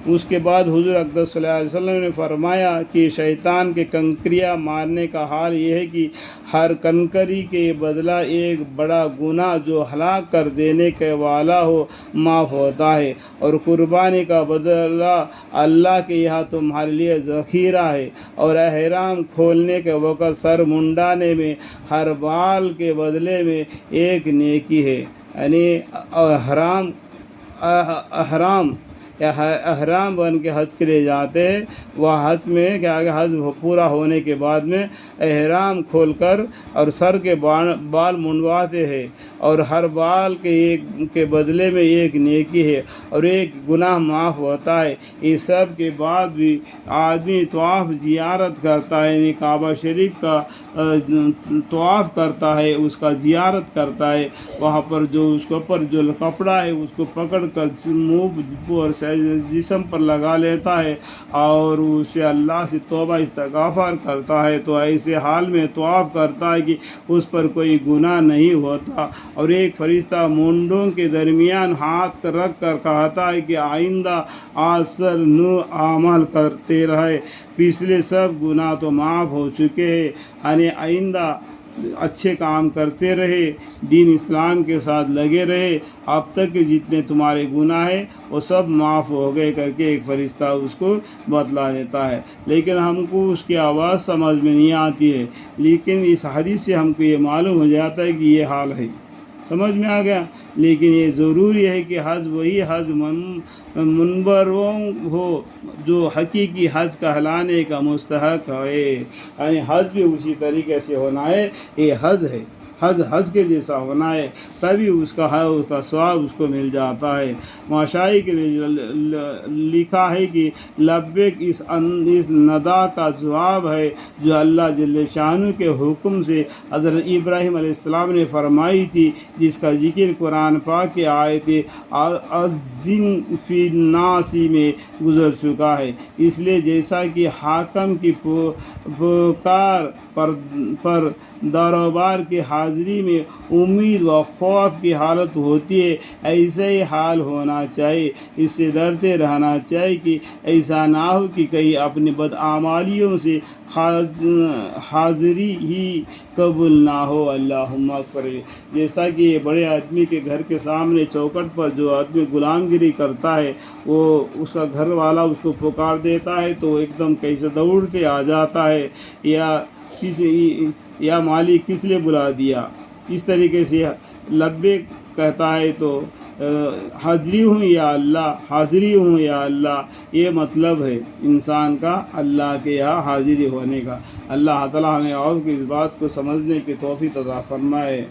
اس کے بعد حضور اقدس صلی اللہ علیہ وسلم نے فرمایا کہ شیطان کے کنکریاں مارنے کا حال یہ ہے کہ ہر کنکری کے بدلہ ایک بڑا گناہ جو ہلاک کر دینے کے والا ہو معاف ہوتا ہے، اور قربانی کا بدلہ اللہ کے یہاں تمہارے لیے ذخیرہ ہے، اور احرام کھولنے کے وقت سر منڈانے میں ہر بال کے بدلے میں ایک نیکی ہے۔ یعنی احرام بن کے حج کے لیے جاتے ہیں، وہ حج میں کیا کہ حج پورا ہونے کے بعد میں احرام کھول کر اور سر کے بال منڈواتے ہیں، اور ہر بال کے بدلے میں ایک نیکی ہے اور ایک گناہ معاف ہوتا ہے۔ اس سب کے بعد بھی آدمی طواف زیارت کرتا ہے، یعنی کعبہ شریف کا طواف کرتا ہے، اس کا زیارت کرتا ہے، وہاں پر جو اس کے اوپر جو کپڑا ہے اس کو پکڑ کر منہ اور جسم پر لگا لیتا ہے اور اسے اللہ سے توبہ استغفار کرتا ہے، تو ایسے حال میں طواف کرتا ہے کہ اس پر کوئی گناہ نہیں ہوتا۔ اور ایک فرشتہ مونڈوں کے درمیان ہاتھ رکھ کر کہتا ہے کہ آئندہ آثر نو عمل کرتے رہے، پچھلے سب گناہ تو معاف ہو چکے ہیں، یعنی آئندہ اچھے کام کرتے رہے، دین اسلام کے ساتھ لگے رہے، اب تک کے جتنے تمہارے گناہ ہیں وہ سب معاف ہو گئے کر کے ایک فرشتہ اس کو بتلا دیتا ہے۔ لیکن ہم کو اس کی آواز سمجھ میں نہیں آتی ہے، لیکن اس حدیث سے ہم کو یہ معلوم ہو جاتا ہے کہ یہ حال ہے، سمجھ میں آ گیا۔ لیکن یہ ضروری ہے کہ حج وہی حج منبروں ہو جو حقیقی حج کہلانے کا مستحق ہے، یعنی حج بھی اسی طریقے سے ہونا ہے، یہ حج ہے، حج کے جیسا ہونا ہے، تبھی اس کا ثواب اس کو مل جاتا ہے۔ مشائخ کے لیے لکھا ہے کہ لبیک اس ندا کا جواب ہے جو اللہ جل شانہ کے حکم سے حضرت ابراہیم علیہ السلام نے فرمائی تھی، جس کا ذکر قرآن پاک کی آیت اذن فی الناس میں گزر چکا ہے۔ اس لیے جیسا کہ حاکم کی پکار پر داروبار کی حاضری میں امید و خوف کی حالت ہوتی ہے، ایسا ہی حال ہونا چاہیے، اس سے ڈرتے رہنا چاہیے کہ ایسا نہ ہو کہ کہیں اپنی بدعمالیوں سے حاضری ہی قبول نہ ہو۔ اللہم اکبر۔ جیسا کہ یہ بڑے آدمی کے گھر کے سامنے چوکٹ پر جو آدمی غلام گیری کرتا ہے، وہ اس کا گھر والا اس کو پکار دیتا ہے تو ایک دم کیسے دوڑتے آ جاتا ہے، یا مالک کس لیے بلا دیا، اس طریقے سے لبیک کہتا ہے تو حاضری ہوں یا اللہ، حاضری ہوں یا اللہ، یہ مطلب ہے انسان کا اللہ کے یہاں حاضری ہونے کا۔ اللہ تعالیٰ ہمیں اور کی اس بات کو سمجھنے کی توفیق عطا فرمائے۔